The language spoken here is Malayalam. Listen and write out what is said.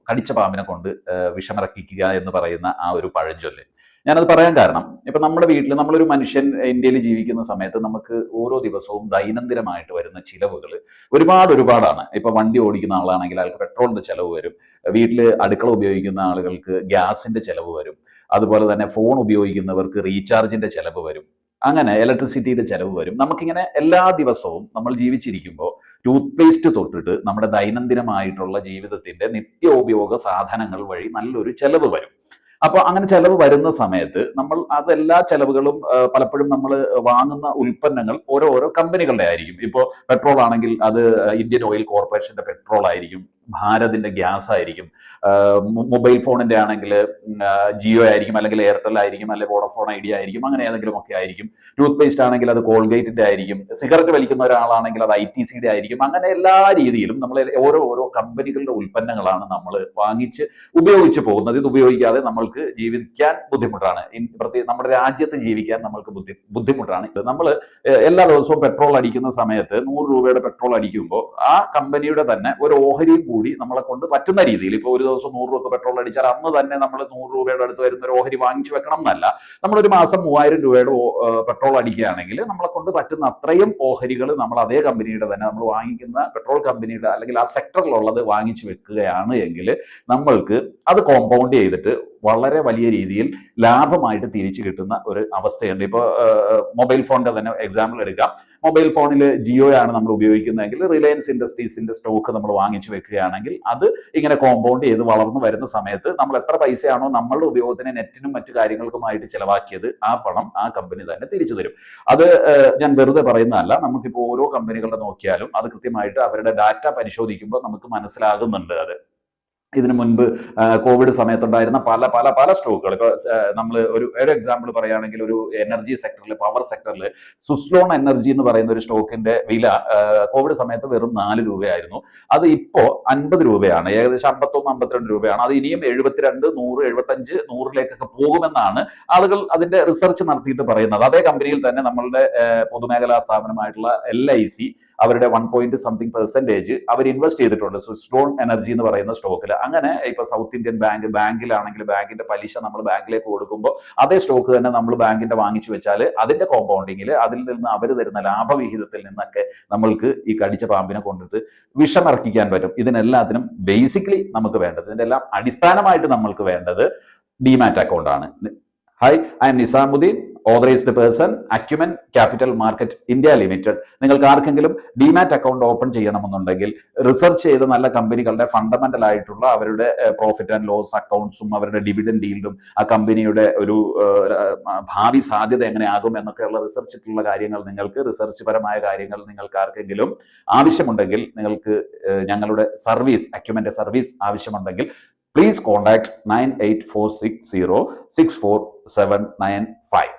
കടിച്ച പാമ്പിനെ കൊണ്ട് വിഷമിറക്കിക്കുക എന്ന് പറയുന്ന ആ ഒരു പഴഞ്ചൊല്ല്. ഞാനത് പറയാൻ കാരണം, ഇപ്പൊ നമ്മുടെ വീട്ടിൽ നമ്മളൊരു മനുഷ്യൻ ഇന്ത്യയിൽ ജീവിക്കുന്ന സമയത്ത് നമുക്ക് ഓരോ ദിവസവും ദൈനംദിനമായിട്ട് വരുന്ന ചിലവുകൾ ഒരുപാടാണ്. ഇപ്പൊ വണ്ടി ഓടിക്കുന്ന ആളാണെങ്കിൽ അയാൾക്ക് പെട്രോളിന്റെ ചെലവ് വരും, വീട്ടിൽ അടുക്കള ഉപയോഗിക്കുന്ന ആളുകൾക്ക് ഗ്യാസിന്റെ ചെലവ് വരും, അതുപോലെ തന്നെ ഫോൺ ഉപയോഗിക്കുന്നവർക്ക് റീചാർജിന്റെ ചെലവ് വരും, അങ്ങനെ ഇലക്ട്രിസിറ്റിയുടെ ചെലവ് വരും. നമുക്കിങ്ങനെ എല്ലാ ദിവസവും നമ്മൾ ജീവിച്ചിരിക്കുമ്പോൾ ടൂത്ത് പേസ്റ്റ് തൊട്ടിട്ട് നമ്മുടെ ദൈനംദിനമായിട്ടുള്ള ജീവിതത്തിന്റെ നിത്യോപയോഗ സാധനങ്ങൾ വഴി നല്ലൊരു ചെലവ് വരും. അപ്പോൾ അങ്ങനെ ചെലവ് വരുന്ന സമയത്ത് നമ്മൾ അതെല്ലാ ചെലവുകളും പലപ്പോഴും നമ്മൾ വാങ്ങുന്ന ഉൽപ്പന്നങ്ങൾ ഓരോ കമ്പനികളുടെ ആയിരിക്കും. ഇപ്പോൾ പെട്രോൾ ആണെങ്കിൽ അത് ഇന്ത്യൻ ഓയിൽ കോർപ്പറേഷന്റെ പെട്രോൾ ആയിരിക്കും, ഭാരതിന്റെ ഗ്യാസ് ആയിരിക്കും, മൊബൈൽ ഫോണിന്റെ ആണെങ്കിൽ ജിയോ ആയിരിക്കും, അല്ലെങ്കിൽ എയർടെൽ ആയിരിക്കും, അല്ലെങ്കിൽ വോഡഫോൺ ഐഡിയ ആയിരിക്കും, അങ്ങനെ ഏതെങ്കിലും ഒക്കെ ആയിരിക്കും. ടൂത്ത് പേസ്റ്റ് ആണെങ്കിൽ അത് കോൾഗേറ്റിന്റെ ആയിരിക്കും, സിഗരറ്റ് വലിക്കുന്ന ഒരാളാണെങ്കിൽ അത് ITCയുടെ ആയിരിക്കും. അങ്ങനെ എല്ലാ രീതിയിലും നമ്മൾ ഓരോ കമ്പനികളുടെ ഉൽപ്പന്നങ്ങളാണ് നമ്മൾ വാങ്ങിച്ച് ഉപയോഗിച്ച് പോകുന്നത്. ഇത് ഉപയോഗിക്കാതെ നമ്മൾക്ക് ജീവിക്കാൻ ബുദ്ധിമുട്ടാണ്. പ്രത്യേകിച്ച് നമ്മുടെ രാജ്യത്ത് ജീവിക്കാൻ നമ്മൾക്ക് ബുദ്ധിമുട്ടാണ്. നമ്മൾ എല്ലാ ദിവസവും പെട്രോൾ അടിക്കുന്ന സമയത്ത് 100 രൂപയുടെ പെട്രോൾ അടിക്കുമ്പോൾ ആ കമ്പനിയുടെ തന്നെ ഒരു ഓഹരിയും കൂടി നമ്മളെ കൊണ്ട് പറ്റുന്ന രീതിയിൽ, ഇപ്പോൾ ഒരു ദിവസം 100 രൂപ പെട്രോൾ അടിച്ചാൽ അന്ന് തന്നെ നമ്മൾ 100 രൂപയുടെ അടുത്ത് വരുന്ന ഒരു ഓഹരി വാങ്ങിച്ചു വെക്കണം എന്നല്ല. നമ്മളൊരു മാസം 3000 രൂപയുടെ പെട്രോൾ അടിക്കുകയാണെങ്കിൽ നമ്മളെ കൊണ്ട് പറ്റുന്ന അത്രയും ഓഹരികൾ നമ്മൾ അതേ കമ്പനിയുടെ തന്നെ, നമ്മൾ വാങ്ങിക്കുന്ന പെട്രോൾ കമ്പനിയുടെ അല്ലെങ്കിൽ ആ സെക്ടറിലുള്ളത് വാങ്ങിച്ചു വെക്കുകയാണ് എങ്കിൽ നമ്മൾക്ക് അത് കോമ്പൗണ്ട് ചെയ്തിട്ട് വളരെ വലിയ രീതിയിൽ ലാഭമായിട്ട് തിരിച്ചു കിട്ടുന്ന ഒരു അവസ്ഥയുണ്ട്. ഇപ്പോൾ മൊബൈൽ ഫോണിന്റെ തന്നെ എക്സാമ്പിൾ എടുക്കാം. മൊബൈൽ ഫോണിൽ ജിയോ ആണ് നമ്മൾ ഉപയോഗിക്കുന്നതെങ്കിൽ റിലയൻസ് ഇൻഡസ്ട്രീസിന്റെ സ്റ്റോക്ക് നമ്മൾ വാങ്ങിച്ചു വെക്കുകയാണെങ്കിൽ അത് ഇങ്ങനെ കോമ്പൗണ്ട് ചെയ്ത് വളർന്നു വരുന്ന സമയത്ത് നമ്മൾ എത്ര പൈസയാണോ നമ്മളുടെ ഉപയോഗത്തിന് നെറ്റിനും മറ്റു കാര്യങ്ങൾക്കുമായിട്ട് ചിലവാക്കിയത് ആ പണം ആ കമ്പനി തന്നെ തിരിച്ചു തരും. അത് ഞാൻ വെറുതെ പറയുന്നതല്ല. നമുക്കിപ്പോൾ ഓരോ കമ്പനികളുടെ നോക്കിയാലും അത് കൃത്യമായിട്ട് അവരുടെ ഡാറ്റ പരിശോധിക്കുമ്പോൾ നമുക്ക് മനസ്സിലാകുന്നുണ്ട്. അത് ഇതിനു മുൻപ് കോവിഡ് സമയത്തുണ്ടായിരുന്ന പല സ്റ്റോക്കുകൾ, ഇപ്പോൾ നമ്മൾ ഒരു എക്സാമ്പിൾ പറയുകയാണെങ്കിൽ ഒരു എനർജി സെക്ടറിൽ, പവർ സെക്ടറിൽ സുസ്ലോൺ എനർജി എന്ന് പറയുന്ന ഒരു സ്റ്റോക്കിന്റെ വില കോവിഡ് സമയത്ത് വെറും 4 രൂപയായിരുന്നു. അത് ഇപ്പോൾ 50 രൂപയാണ്, ഏകദേശം 51-52 രൂപയാണ്. അത് ഇനിയും 72, 100, 75, 100ലേക്കൊക്കെ പോകുമെന്നാണ് ആളുകൾ അതിന്റെ റിസർച്ച് നടത്തിയിട്ട് പറയുന്നത്. അതേ കമ്പനിയിൽ തന്നെ നമ്മളുടെ പൊതുമേഖലാ സ്ഥാപനമായിട്ടുള്ള LIC അവരുടെ 1% അവർ ഇൻവെസ്റ്റ് ചെയ്തിട്ടുണ്ട് സുസ്ലോൺ എനർജി എന്ന് പറയുന്ന സ്റ്റോക്കിൽ. അങ്ങനെ ഇപ്പൊ സൗത്ത് ഇന്ത്യൻ ബാങ്കിലാണെങ്കിൽ ബാങ്കിന്റെ പലിശ നമ്മൾ ബാങ്കിലേക്ക് കൊടുക്കുമ്പോൾ അതേ സ്റ്റോക്ക് തന്നെ നമ്മൾ ബാങ്കിന്റെ വാങ്ങിച്ചു വെച്ചാൽ അതിന്റെ കോമ്പൗണ്ടിങ്ങിൽ അതിൽ നിന്ന് അവർ തരുന്ന ലാഭവിഹിതത്തിൽ നിന്നൊക്കെ നമ്മൾക്ക് ഈ കടിച്ച പാമ്പിനെ കൊണ്ടിട്ട് വിഷമിറക്കിക്കാൻ പറ്റും. ഇതിനെല്ലാത്തിനും ബേസിക്കലി നമുക്ക് വേണ്ടത്, ഇതിന്റെ എല്ലാം അടിസ്ഥാനമായിട്ട് നമ്മൾക്ക് വേണ്ടത് ഡിമാറ്റ് അക്കൗണ്ട് ആണ്. Hi, I am Nizamuddin, authorised person, Acumen Capital Market India Limited. നിങ്ങൾക്ക് ആർക്കെങ്കിലും ഡിമാറ്റ് അക്കൗണ്ട് ഓപ്പൺ ചെയ്യണമെന്നുണ്ടെങ്കിൽ റിസർച്ച് ചെയ്ത് നല്ല കമ്പനികളുടെ ഫണ്ടമെന്റൽ ആയിട്ടുള്ള അവരുടെ പ്രോഫിറ്റ് ആൻഡ് ലോസ് അക്കൗണ്ട്സും അവരുടെ ഡിവിഡൻഡ് ഡീൽഡും ആ കമ്പനിയുടെ ഒരു ഭാവി സാധ്യത എങ്ങനെയാകും എന്നൊക്കെയുള്ള റിസർച്ചിട്ടുള്ള കാര്യങ്ങൾ, നിങ്ങൾക്ക് റിസർച്ച് പരമായ കാര്യങ്ങൾ നിങ്ങൾക്ക് ആർക്കെങ്കിലും ആവശ്യമുണ്ടെങ്കിൽ, നിങ്ങൾക്ക് ഞങ്ങളുടെ സർവീസ്, അക്യുമെന്റെ സർവീസ് ആവശ്യമുണ്ടെങ്കിൽ please contact 98460 64795.